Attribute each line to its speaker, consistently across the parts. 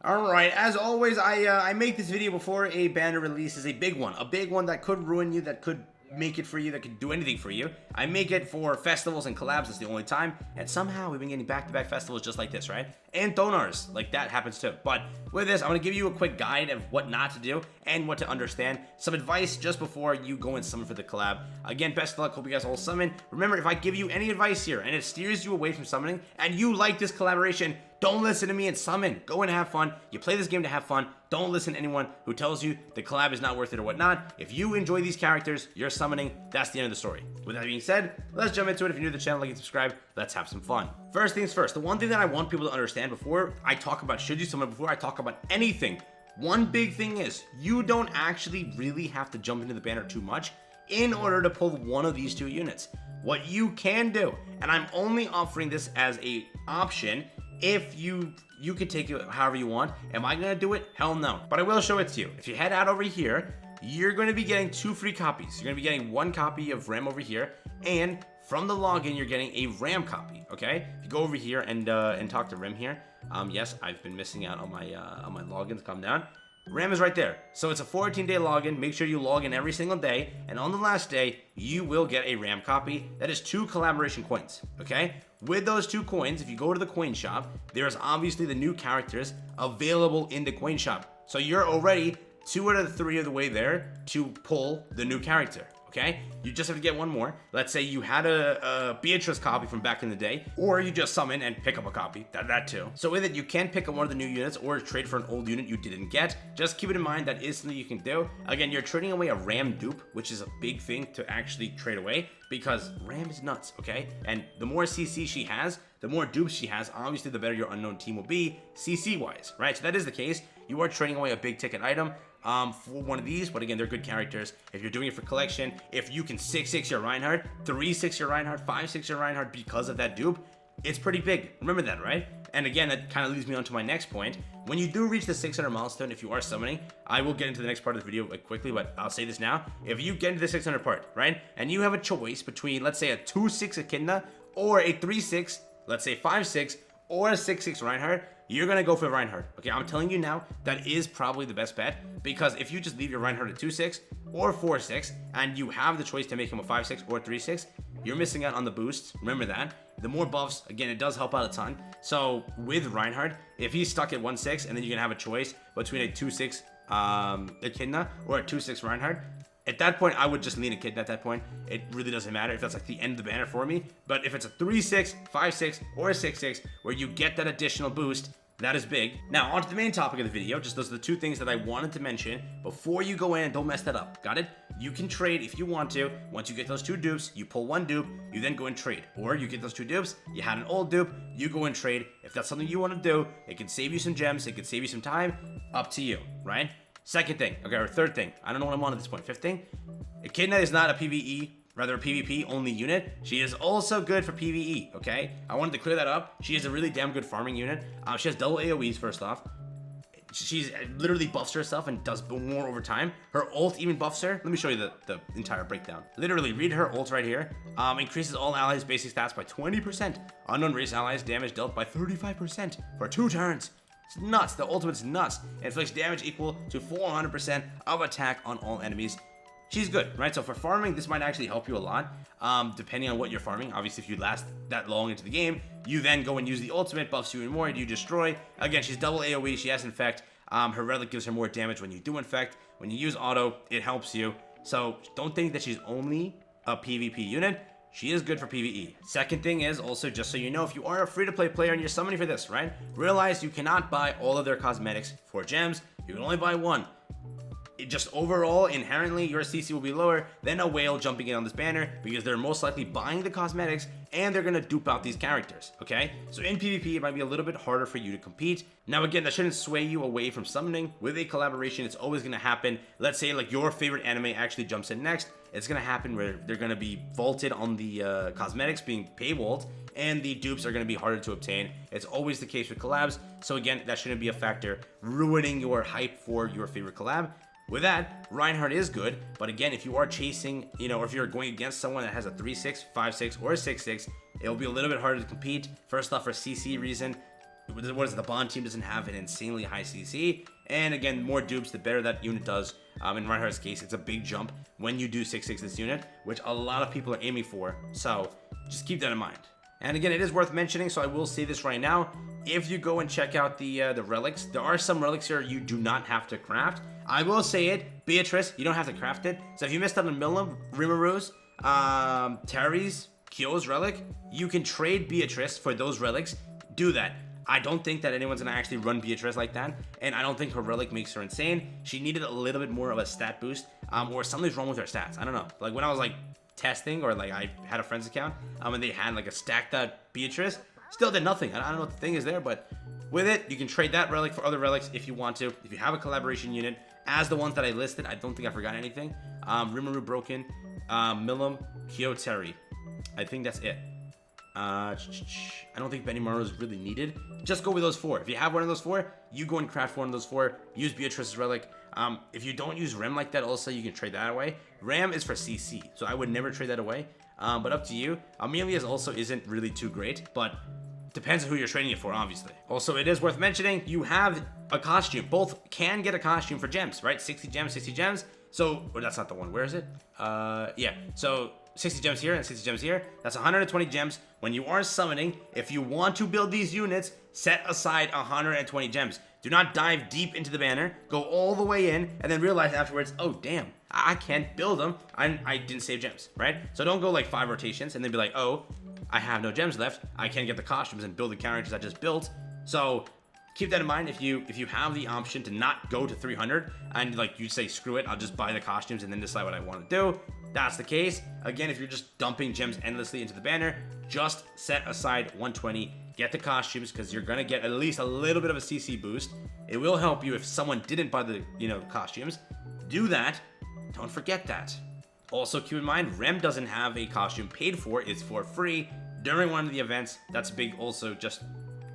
Speaker 1: Alright, as always, I make this video before a banner releases, a big one that could ruin you, that could make it for you, that could do anything for you. I make it for festivals and collabs, that's the only time, and somehow we've been getting back-to-back festivals just like this, right? And donors, like that happens too. But with this, I'm going to give you a quick guide of what not to do and what to understand. Some advice just before you go and summon for the collab. Again, best of luck, hope you guys all summon. Remember, if I give you any advice here and it steers you away from summoning, and you like this collaboration, don't listen to me and summon. Go and have fun. You play this game to have fun. Don't listen to anyone who tells you the collab is not worth it or whatnot. If you enjoy these characters, you're summoning. That's the end of the story. With that being said, let's jump into it. If you're new to the channel, like and subscribe. Let's have some fun. First things first, the one thing that I want people to understand before I talk about should you summon, before I talk about anything, one big thing is you don't actually really have to jump into the banner too much in order to pull one of these two units. What you can do, and I'm only offering this as a option, if you could take it however you want. Am I gonna do it? Hell no. But I will show it to you. If you head out over here, you're gonna be getting 2 free copies. You're gonna be getting 1 copy of RAM over here, and from the login, you're getting a RAM copy. Okay? If you go over here and talk to Rim here, yes, I've been missing out on my logins. Calm down. RAM is right there. So it's a 14-day login. Make sure you log in every single day, and on the last day, you will get a RAM copy. That is 2 collaboration coins. Okay? With those 2 coins, if you go to the coin shop, there's obviously the new characters available in the coin shop. So you're already 2 out of 3 of the way there to pull the new character. Okay? You just have to get 1 more. Let's say you had a Beatrice copy from back in the day, or you just summon and pick up a copy. That too. So with it, you can pick up one of the new units or trade for an old unit you didn't get. Just keep it in mind that is something you can do. Again, you're trading away a RAM dupe, which is a big thing to actually trade away, because RAM is nuts, okay? And the more CC she has, the more dupes she has, obviously the better your unknown team will be CC-wise, right? So that is the case. You are trading away a big ticket item for one of these, but again, they're good characters. If you're doing it for collection, if you can 6-6 your Reinhard, 3-6 your Reinhard, 5-6 your Reinhard because of that dupe, it's pretty big. Remember that, right? And again, that kind of leads me on to my next point. When you do reach the 600 milestone, if you are summoning, I will get into the next part of the video quickly, but I'll say this now. If you get into the 600 part, right, and you have a choice between, let's say, a 2-6 Echidna or a 3-6, let's say 5-6, or a 6-6 Reinhard, you're going to go for Reinhard. Okay, I'm telling you now, that is probably the best bet, because if you just leave your Reinhard at 2-6 or 4-6, and you have the choice to make him a 5-6 or 3-6, you're missing out on the boosts. Remember that. The more buffs, again, it does help out a ton. So with Reinhard, if he's stuck at 1-6, and then you can have a choice between a 2-6 Echidna or a 2-6 Reinhard, at that point, I would just lean Echidna at that point. It really doesn't matter if that's like the end of the banner for me. But if it's a 3-6, 5-6, or a 6-6, where you get that additional boost, that is big. Now, on to the main topic of the video. Just those are the 2 things that I wanted to mention before you go in, and don't mess that up. Got it? You can trade if you want to. Once you get those 2 dupes, you pull 1 dupe, you then go and trade. Or you get those 2 dupes, you had an old dupe, you go and trade. If that's something you want to do, it can save you some gems, it can save you some time. Up to you, right? Second thing, okay, or third thing. I don't know what I'm on at this point. 5th thing. Echidna is not a PvE, rather a PvP only unit. She is also good for PvE, okay? I wanted to clear that up. She is a really damn good farming unit. She has double AoEs first off. She's literally buffs herself and does more over time. Her ult even buffs her. Let me show you the entire breakdown. Literally, read her ult right here. Increases all allies' basic stats by 20%. Unknown race allies damage dealt by 35% for 2 turns. It's nuts. The ultimate's nuts. It inflicts damage equal to 400% of attack on all enemies. She's good, right? So for farming, this might actually help you a lot, depending on what you're farming. Obviously, if you last that long into the game, you then go and use the ultimate, buffs you even more, and you destroy. Again, she's double AoE. She has Infect. Her Relic gives her more damage when you do Infect. When you use Auto, it helps you. So don't think that she's only a PvP unit. She is good for PvE. Second thing is also, just so you know, if you are a free-to-play player and you're summoning for this, right? Realize you cannot buy all of their cosmetics for gems. You can only buy 1. Just overall, inherently, your CC will be lower than a whale jumping in on this banner, because they're most likely buying the cosmetics and they're gonna dupe out these characters, okay? So in PvP, it might be a little bit harder for you to compete. Now again, that shouldn't sway you away from summoning. With a collaboration, it's always gonna happen. Let's say like your favorite anime actually jumps in next. It's gonna happen where they're gonna be vaulted on the cosmetics being paywalled, and the dupes are gonna be harder to obtain. It's always the case with collabs. So again, that shouldn't be a factor ruining your hype for your favorite collab. With that, Reinhard is good, but again, if you are chasing, or if you're going against someone that has a 3-6, 5-6, or a 6-6, it'll be a little bit harder to compete. First off, for CC reason, what is it, the Bond team doesn't have an insanely high CC. And again, more dupes, the better that unit does. In Reinhardt's case, it's a big jump when you do 6/6 this unit, which a lot of people are aiming for. So just keep that in mind. And again, it is worth mentioning, so I will say this right now. If you go and check out the relics, there are some relics here you do not have to craft. I will say it, Beatrice, you don't have to craft it. So if you missed out on Milam, Rimaru's, Terry's, Kyo's relic, you can trade Beatrice for those relics. Do that. I don't think that anyone's gonna actually run Beatrice like that, and I don't think her relic makes her insane. She needed a little bit more of a stat boost, or something's wrong with her stats. I don't know. Like when I was like testing, or like I had a friend's account, and they had like a stacked out Beatrice, still did nothing. I don't know what the thing is there, but with it, you can trade that relic for other relics if you want to. If you have a collaboration unit, as the ones that I listed, I don't think I forgot anything. Rimaru broken, Milam, Kyo, Terry. I think that's it. I don't think Benimaru is really needed. Just go with those 4. If you have one of those 4, you go and craft one of those 4. Use Beatrice's relic. If you don't use Rem like that, also you can trade that away. Ram is for CC, so I would never trade that away. But up to you. Amelia's also isn't really too great, but depends on who you're trading it for, obviously. Also, it is worth mentioning, you have a costume. Both can get a costume for gems, right? 60 gems, 60 gems. So, or that's not the one. Where is it? Yeah. So 60 gems here and 60 gems here. That's 120 gems. When you are summoning, if you want to build these units, set aside 120 gems. Do not dive deep into the banner, go all the way in, and then realize afterwards, oh damn, I can't build them. I didn't save gems, right? So don't go like 5 rotations and then be like, oh, I have no gems left. I can't get the costumes and build the characters I just built. So keep that in mind. If you have the option to not go to 300 and like you say, screw it, I'll just buy the costumes and then decide what I want to do. That's the case. Again, if you're just dumping gems endlessly into the banner, just set aside 120, get the costumes, because you're gonna get at least a little bit of a CC boost. It will help you if someone didn't buy the costumes. Do that. Don't forget that. Also keep in mind, Rem doesn't have a costume paid for, it's for free during one of the events. That's big. Also just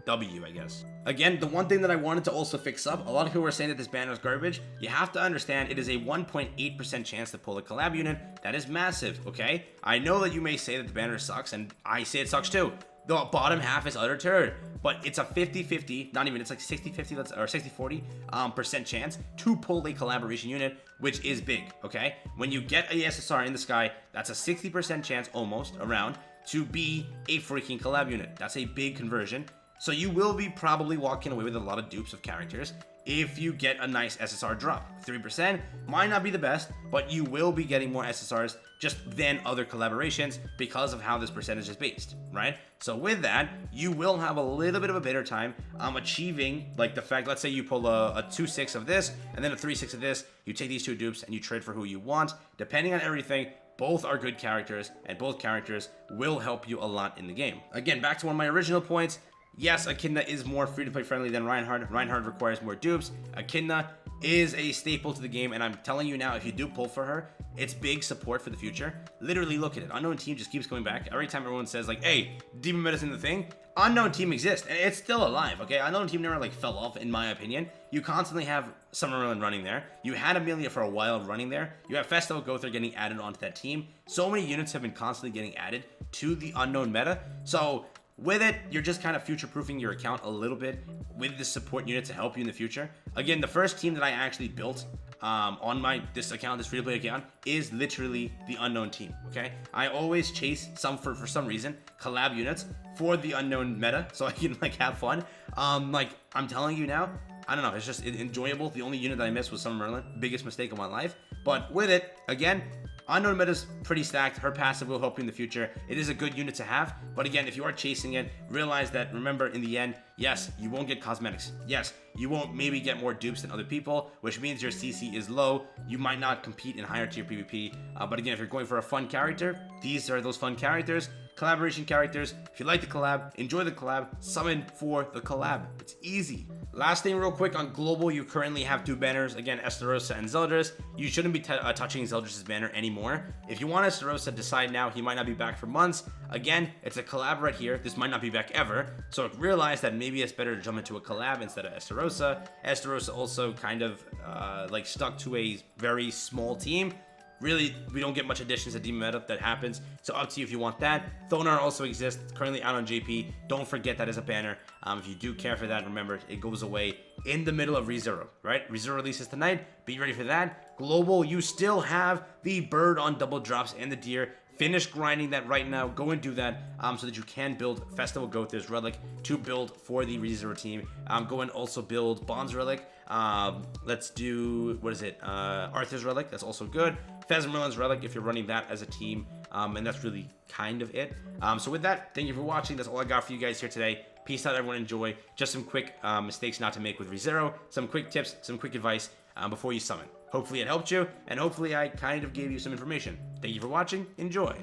Speaker 1: W, I guess. Again, the one thing that I wanted to also fix up, a lot of people were saying that this banner is garbage. You have to understand it is a 1.8% chance to pull a collab unit. That is massive, okay? I know that you may say that the banner sucks, and I say it sucks too. The bottom half is utter turd, but it's a 50-50, not even, it's like 60-50, or 60-40% chance to pull a collaboration unit, which is big, okay? When you get a SSR in the sky, that's a 60% chance, almost, around, to be a freaking collab unit. That's a big conversion. So you will be probably walking away with a lot of dupes of characters if you get a nice SSR drop. 3% might not be the best, but you will be getting more SSRs just than other collaborations because of how this percentage is based, right? So with that, you will have a little bit of a better time achieving, like the fact, let's say you pull a 2/6 of this and then a 3/6 of this, you take these 2 dupes and you trade for who you want. Depending on everything, both are good characters and both characters will help you a lot in the game. Again, back to one of my original points. Yes, Echidna is more free-to-play friendly than Reinhard. Reinhard requires more dupes. Echidna is a staple to the game, and I'm telling you now, if you do pull for her, it's big support for the future. Literally, look at it. Unknown Team just keeps coming back. Every time everyone says, like, hey, Demon Meta's in the thing, Unknown Team exists, and it's still alive, okay? Unknown Team never, like, fell off, in my opinion. You constantly have Summerlin running there. You had Emilia for a while running there. You have Festival Gother getting added onto that team. So many units have been constantly getting added to the Unknown meta, so with it, you're just kind of future-proofing your account a little bit with the support unit to help you in the future. Again, the first team that I actually built on this account, this free-to-play account, is literally the Unknown Team, okay? I always chase for some reason, collab units for the Unknown meta, so I can, like, have fun. Like, I'm telling you now, I don't know, it's just enjoyable. The only unit that I missed was Summer Merlin. Biggest mistake of my life. But with it, again, Unknown meta's pretty stacked. Her passive will help you in the future. It is a good unit to have. But again, if you are chasing it, realize that, remember, in the end, yes, you won't get cosmetics. Yes, you won't maybe get more dupes than other people, which means your CC is low. You might not compete in higher tier PvP. But again, if you're going for a fun character, these are those fun characters. Collaboration characters. If you like the collab, enjoy the collab, summon for the collab. It's easy. Last thing real quick, on global, you currently have 2 banners. Again, Estarossa and Zeldris. You shouldn't be touching Zeldris' banner anymore. If you want Estarossa, decide now. He might not be back for months. Again, it's a collab right here. This might not be back ever. So realize that maybe it's better to jump into a collab instead of Estarossa. Estarossa also kind of like stuck to a very small team. Really, we don't get much additions to Demon Meta that happens, so up to you if you want that. Thonar also exists, currently out on JP. Don't forget that as a banner. If you do care for that, remember, it goes away in the middle of ReZero, right? ReZero releases tonight. Be ready for that. Global, you still have the bird on double drops and the deer. Finish grinding that right now. Go and do that so that you can build Festival Goth's Relic to build for the ReZero team. Go and also build Bond's Relic. Let's do, what is it? Arthur's Relic. That's also good. Fezmerlin's Relic if you're running that as a team. And that's really kind of it. So with that, thank you for watching. That's all I got for you guys here today. Peace out, everyone. Enjoy. Just some quick mistakes not to make with ReZero. Some quick tips, some quick advice before you summon. Hopefully it helped you, and hopefully I kind of gave you some information. Thank you for watching. Enjoy.